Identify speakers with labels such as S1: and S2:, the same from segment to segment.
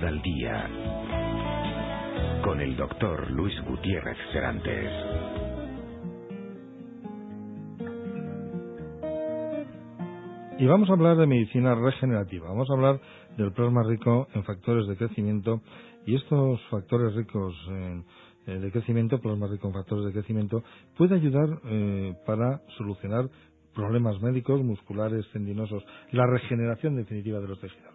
S1: al Día con el doctor Luis Gutiérrez Serantes.
S2: Y vamos a hablar de medicina regenerativa. Vamos a hablar del plasma rico en factores de crecimiento, y estos factores ricos de crecimiento, plasma rico en factores de crecimiento, puede ayudar para solucionar problemas médicos, musculares, tendinosos, la regeneración definitiva de los tejidos.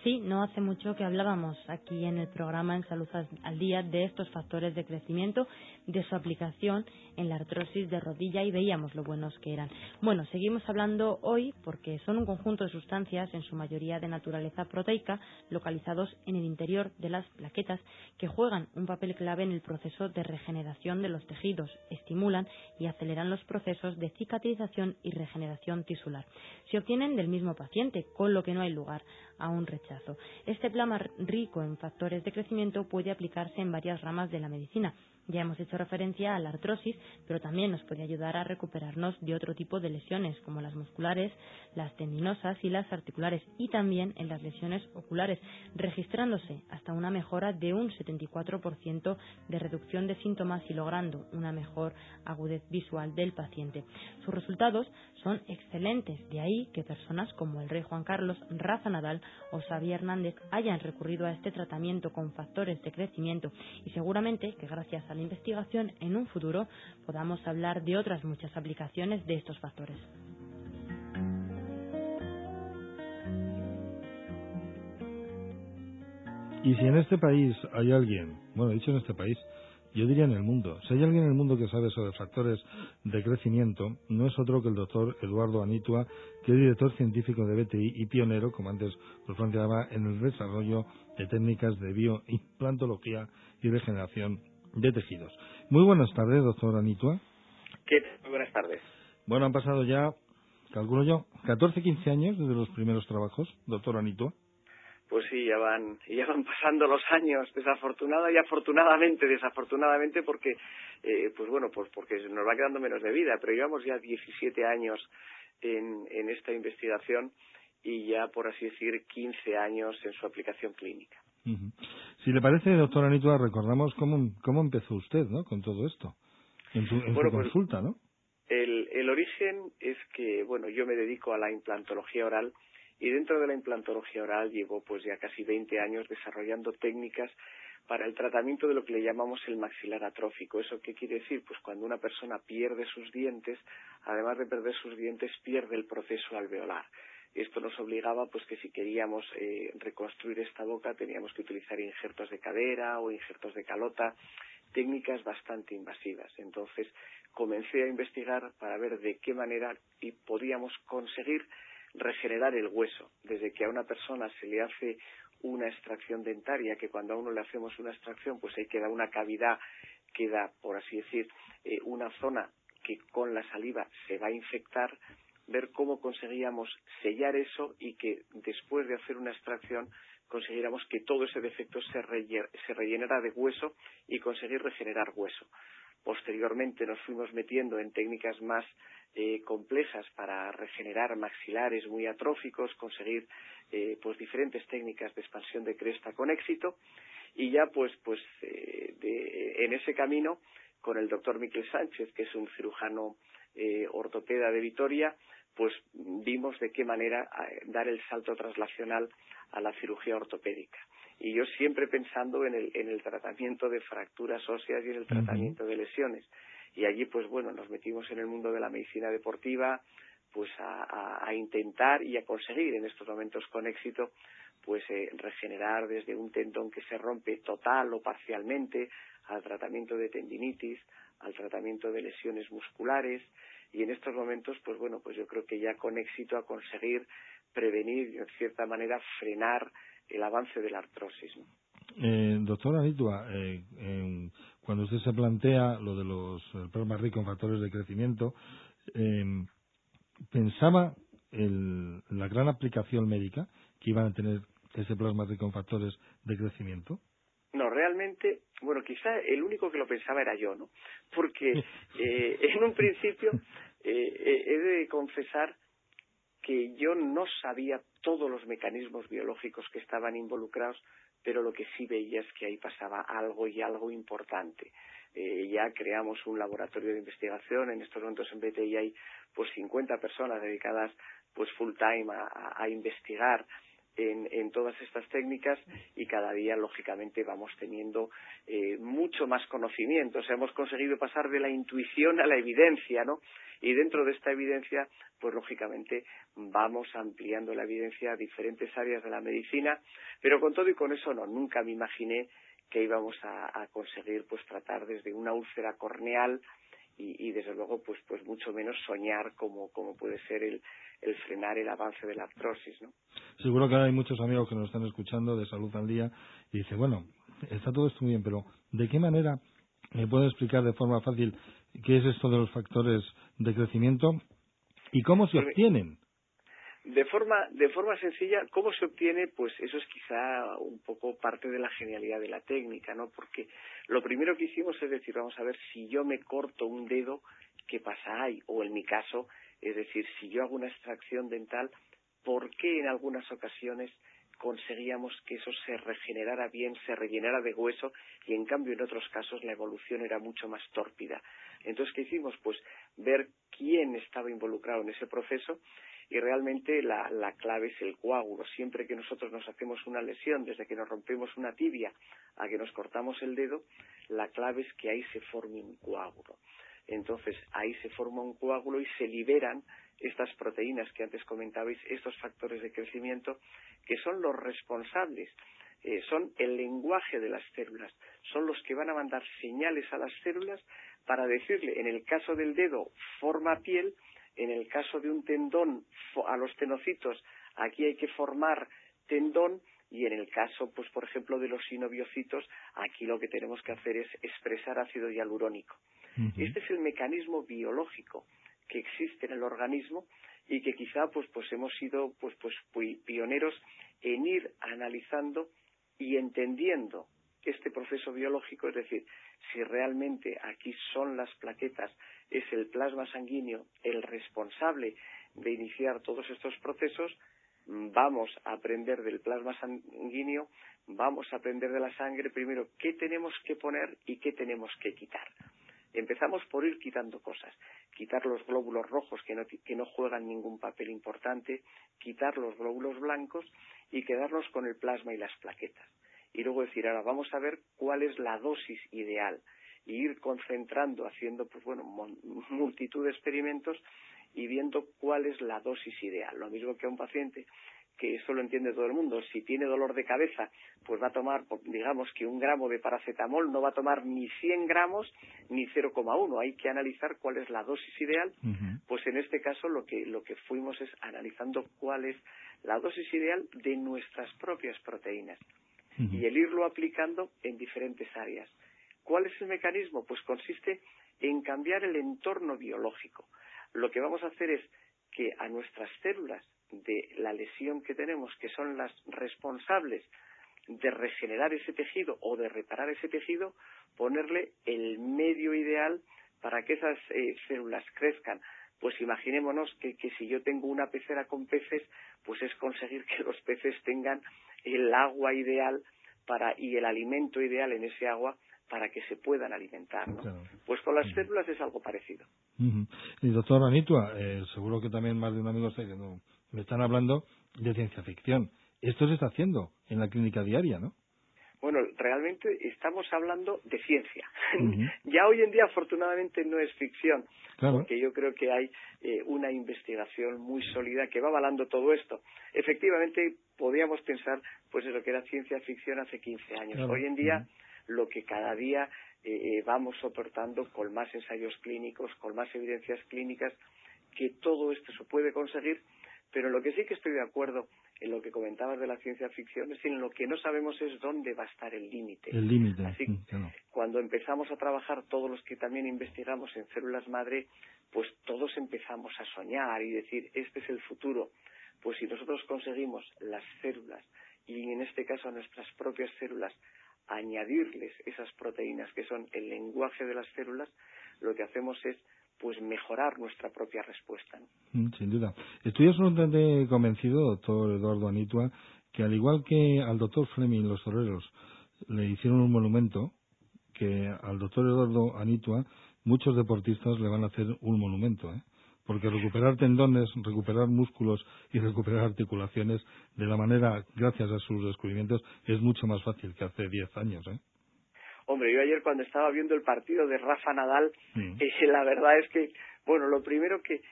S3: Sí, no hace mucho que hablábamos aquí en el programa en Salud al Día de estos factores de crecimiento, de su aplicación en la artrosis de rodilla, y veíamos lo buenos que eran. Bueno, seguimos hablando hoy porque son un conjunto de sustancias, en su mayoría de naturaleza proteica, localizados en el interior de las plaquetas, que juegan un papel clave en el proceso de regeneración de los tejidos, estimulan y aceleran los procesos de cicatrización y regeneración tisular. Se obtienen del mismo paciente, con lo que no hay lugar a un rechazo. Este plasma rico en factores de crecimiento puede aplicarse en varias ramas de la medicina. Ya hemos hecho referencia a la artrosis, pero también nos puede ayudar a recuperarnos de otro tipo de lesiones, como las musculares, las tendinosas y las articulares, y también en las lesiones oculares, registrándose hasta una mejora de un 74% de reducción de síntomas y logrando una mejor agudez visual del paciente. Sus resultados son excelentes, de ahí que personas como el rey Juan Carlos, Rafa Nadal o Xavi Hernández hayan recurrido a este tratamiento con factores de crecimiento, y seguramente que gracias a la investigación en un futuro podamos hablar de otras muchas aplicaciones de estos factores.
S2: Y si en este país hay alguien, bueno, dicho en este país, yo diría en el mundo, si hay alguien en el mundo que sabe sobre factores de crecimiento, no es otro que el doctor Eduardo Anitua, que es director científico de BTI y pionero, como antes os planteaba, en el desarrollo de técnicas de bioimplantología y regeneración de tejidos. Muy buenas tardes, doctor Anitua.
S4: ¿Qué tal? Muy buenas tardes.
S2: Bueno, han pasado ya, calculo yo, 14, 15 años desde los primeros trabajos, doctor Anitua.
S4: Pues sí, ya van pasando los años, desafortunadamente, porque, pues porque nos va quedando menos de vida, pero llevamos ya 17 años en esta investigación y ya, por así decir, 15 años en su aplicación clínica.
S2: Uh-huh. Si le parece, doctor Anitua, recordamos cómo empezó usted, ¿no?, con todo esto, en su consulta, ¿no?
S4: El origen es que, bueno, yo me dedico a la implantología oral, y dentro de la implantología oral llevo pues ya casi 20 años desarrollando técnicas para el tratamiento de lo que le llamamos el maxilar atrófico. ¿Eso qué quiere decir? Pues cuando una persona pierde sus dientes, además de perder sus dientes, pierde el proceso alveolar. Esto nos obligaba pues que si queríamos reconstruir esta boca teníamos que utilizar injertos de cadera o injertos de calota, técnicas bastante invasivas. Entonces comencé a investigar para ver de qué manera podíamos conseguir regenerar el hueso. Desde que a una persona se le hace una extracción dentaria, que cuando a uno le hacemos una extracción pues ahí queda una cavidad, queda, por así decir, una zona que con la saliva se va a infectar, ver cómo conseguíamos sellar eso y que después de hacer una extracción conseguiéramos que todo ese defecto se rellenara de hueso y conseguir regenerar hueso. Posteriormente nos fuimos metiendo en técnicas más complejas para regenerar maxilares muy atróficos, conseguir pues diferentes técnicas de expansión de cresta con éxito, y ya en ese camino con el doctor Miquel Sánchez, que es un cirujano ortopeda de Vitoria, pues vimos de qué manera dar el salto traslacional a la cirugía ortopédica. Y yo siempre pensando en el tratamiento de fracturas óseas y en el tratamiento de lesiones. Y allí, pues bueno, nos metimos en el mundo de la medicina deportiva, pues a intentar y a conseguir en estos momentos con éxito, pues regenerar desde un tendón que se rompe total o parcialmente, al tratamiento de tendinitis, al tratamiento de lesiones musculares, y en estos momentos, pues bueno, pues yo creo que ya con éxito a conseguir prevenir y, en cierta manera, frenar el avance de la artrosis, ¿no?
S2: Doctora Anitua, cuando usted se plantea lo de el plasma rico en factores de crecimiento, ¿pensaba la gran aplicación médica que iban a tener ese plasma rico en factores de crecimiento?
S4: No, realmente, bueno, quizá el único que lo pensaba era yo, ¿no? Porque en un principio he de confesar que yo no sabía todos los mecanismos biológicos que estaban involucrados pero lo que sí veía es que ahí pasaba algo y algo importante. Ya creamos un laboratorio de investigación. En estos momentos en BTI hay pues 50 personas dedicadas pues full time a investigar en todas estas técnicas, y cada día lógicamente vamos teniendo mucho más conocimiento. O sea, hemos conseguido pasar de la intuición a la evidencia, ¿no? Y dentro de esta evidencia, pues lógicamente vamos ampliando la evidencia a diferentes áreas de la medicina, pero con todo y con eso nunca me imaginé que íbamos a conseguir pues tratar desde una úlcera corneal y desde luego pues mucho menos soñar como puede ser el frenar el avance de la artrosis, ¿no?
S2: Seguro que hay muchos amigos que nos están escuchando de Salud al Día y dicen, bueno, está todo esto muy bien, pero ¿de qué manera me pueden explicar de forma fácil qué es esto de los factores de crecimiento y cómo se obtienen?
S4: De forma sencilla, ¿cómo se obtiene? Pues eso es quizá un poco parte de la genialidad de la técnica, ¿no? Porque lo primero que hicimos es decir, vamos a ver, si yo me corto un dedo, ¿qué pasa ahí? O en mi caso, es decir, si yo hago una extracción dental, ¿por qué en algunas ocasiones conseguíamos que eso se regenerara bien, se rellenara de hueso, y en cambio en otros casos la evolución era mucho más tórpida? Entonces, ¿qué hicimos? Pues ver quién estaba involucrado en ese proceso, y realmente la clave es el coágulo. Siempre que nosotros nos hacemos una lesión, desde que nos rompemos una tibia a que nos cortamos el dedo, la clave es que ahí se forme un coágulo. Entonces, ahí se forma un coágulo y se liberan estas proteínas que antes comentabais, estos factores de crecimiento, que son los responsables, son el lenguaje de las células, son los que van a mandar señales a las células para decirle, en el caso del dedo, forma piel, en el caso de un tendón, a los tenocitos, aquí hay que formar tendón, y en el caso, pues por ejemplo, de los sinoviocitos, aquí lo que tenemos que hacer es expresar ácido hialurónico. Uh-huh. Este es el mecanismo biológico que existe en el organismo, y que quizá pues hemos sido pues pioneros en ir analizando y entendiendo este proceso biológico, es decir, si realmente aquí son las plaquetas, es el plasma sanguíneo el responsable de iniciar todos estos procesos. Vamos a aprender del plasma sanguíneo, vamos a aprender de la sangre primero qué tenemos que poner y qué tenemos que quitar. Empezamos por ir quitando cosas, quitar los glóbulos rojos que no juegan ningún papel importante, quitar los glóbulos blancos y quedarnos con el plasma y las plaquetas. Y luego decir, ahora vamos a ver cuál es la dosis ideal, y ir concentrando, haciendo multitud de experimentos y viendo cuál es la dosis ideal. Lo mismo que a un paciente, que eso lo entiende todo el mundo, si tiene dolor de cabeza, pues va a tomar, digamos que 1 gramo de paracetamol, no va a tomar ni 100 gramos ni 0,1. Hay que analizar cuál es la dosis ideal. Uh-huh. Pues en este caso lo que fuimos es analizando cuál es la dosis ideal de nuestras propias proteínas. Uh-huh. Y el irlo aplicando en diferentes áreas. ¿Cuál es el mecanismo? Pues consiste en cambiar el entorno biológico. Lo que vamos a hacer es que a nuestras células de la lesión que tenemos, que son las responsables de regenerar ese tejido o de reparar ese tejido, ponerle el medio ideal para que esas células crezcan. Pues imaginémonos que si yo tengo una pecera con peces, pues es conseguir que los peces tengan el agua ideal y el alimento ideal en ese agua para que se puedan alimentar, ¿no? Claro. Pues con las células es algo parecido.
S2: Uh-huh. Y doctor Anitua, seguro que también más de un amigo me están hablando de ciencia ficción. Esto se está haciendo en la clínica diaria, ¿no?
S4: Bueno, realmente estamos hablando de ciencia.
S2: Uh-huh.
S4: Ya hoy en día, afortunadamente, no es ficción,
S2: claro,
S4: porque yo creo que hay una investigación muy sólida que va avalando todo esto. Efectivamente, podíamos pensar, pues eso que era ciencia ficción hace 15 años. Claro. Hoy en día, lo que cada día vamos soportando con más ensayos clínicos, con más evidencias clínicas, que todo esto se puede conseguir, pero en lo que sí que estoy de acuerdo en lo que comentabas de la ciencia ficción es en lo que no sabemos es dónde va a estar el límite.
S2: El límite.
S4: Así, claro. Cuando empezamos a trabajar, todos los que también investigamos en células madre, pues todos empezamos a soñar y decir, este es el futuro. Pues si nosotros conseguimos las células, y en este caso a nuestras propias células, añadirles esas proteínas que son el lenguaje de las células, lo que hacemos es pues mejorar nuestra propia respuesta, ¿no?
S2: Sin duda. Estoy absolutamente convencido, doctor Eduardo Anitua, que al igual que al doctor Fleming los toreros le hicieron un monumento, que al doctor Eduardo Anitua muchos deportistas le van a hacer un monumento, porque recuperar tendones, recuperar músculos y recuperar articulaciones de la manera, gracias a sus descubrimientos, es mucho más fácil que hace 10 años.
S4: Hombre, yo ayer cuando estaba viendo el partido de Rafa Nadal, la verdad es que, bueno, lo primero que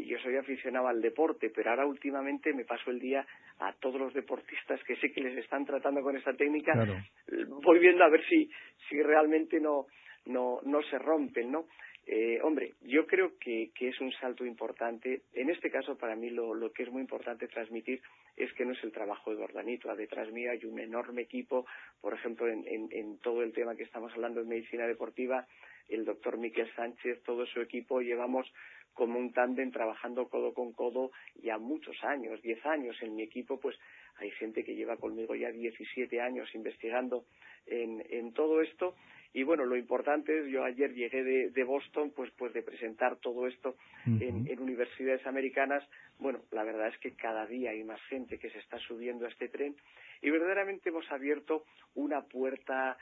S4: yo soy aficionado al deporte, pero ahora últimamente me paso el día a todos los deportistas que sé que les están tratando con esta técnica, claro. Voy viendo a ver si realmente no se rompen, ¿no? Hombre, yo creo que es un salto importante. En este caso, para mí, lo que es muy importante transmitir es que no es el trabajo de Eduardo Anitua. Detrás mío hay un enorme equipo, por ejemplo, en todo el tema que estamos hablando de medicina deportiva, el doctor Miquel Sánchez, todo su equipo, llevamos como un tándem trabajando codo con codo ya muchos años, 10 años. En mi equipo, pues, hay gente que lleva conmigo ya 17 años investigando en todo esto. Y bueno, lo importante es, yo ayer llegué de Boston, pues de presentar todo esto en universidades americanas. Bueno, la verdad es que cada día hay más gente que se está subiendo a este tren y verdaderamente hemos abierto una puerta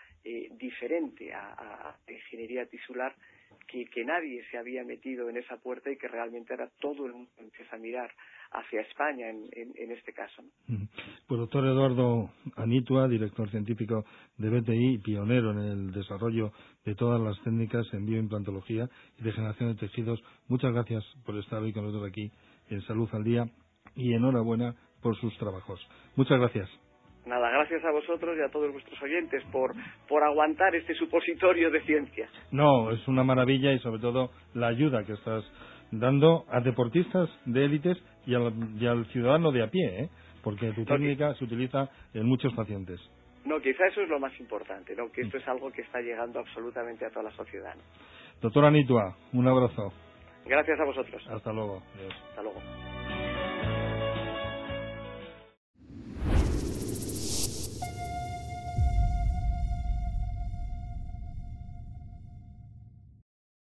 S4: diferente a la ingeniería tisular, que nadie se había metido en esa puerta y que realmente ahora todo el mundo empieza a mirar hacia España en este caso, ¿no?
S2: Pues doctor Eduardo Anitua, director científico de BTI, pionero en el desarrollo de todas las técnicas en bioimplantología y de generación de tejidos, muchas gracias por estar hoy con nosotros aquí en Salud al Día y enhorabuena por sus trabajos. Muchas gracias.
S4: Nada, gracias a vosotros y a todos vuestros oyentes por aguantar este supositorio de ciencia.
S2: No, es una maravilla y sobre todo la ayuda que estás dando a deportistas de élites y al ciudadano de a pie, porque tu técnica se utiliza en muchos pacientes.
S4: No, quizá eso es lo más importante, ¿no? Que esto es algo que está llegando absolutamente a toda la sociedad, ¿no?
S2: Doctor Anitua, un abrazo.
S4: Gracias a vosotros.
S2: Hasta luego. Adiós.
S4: Hasta luego.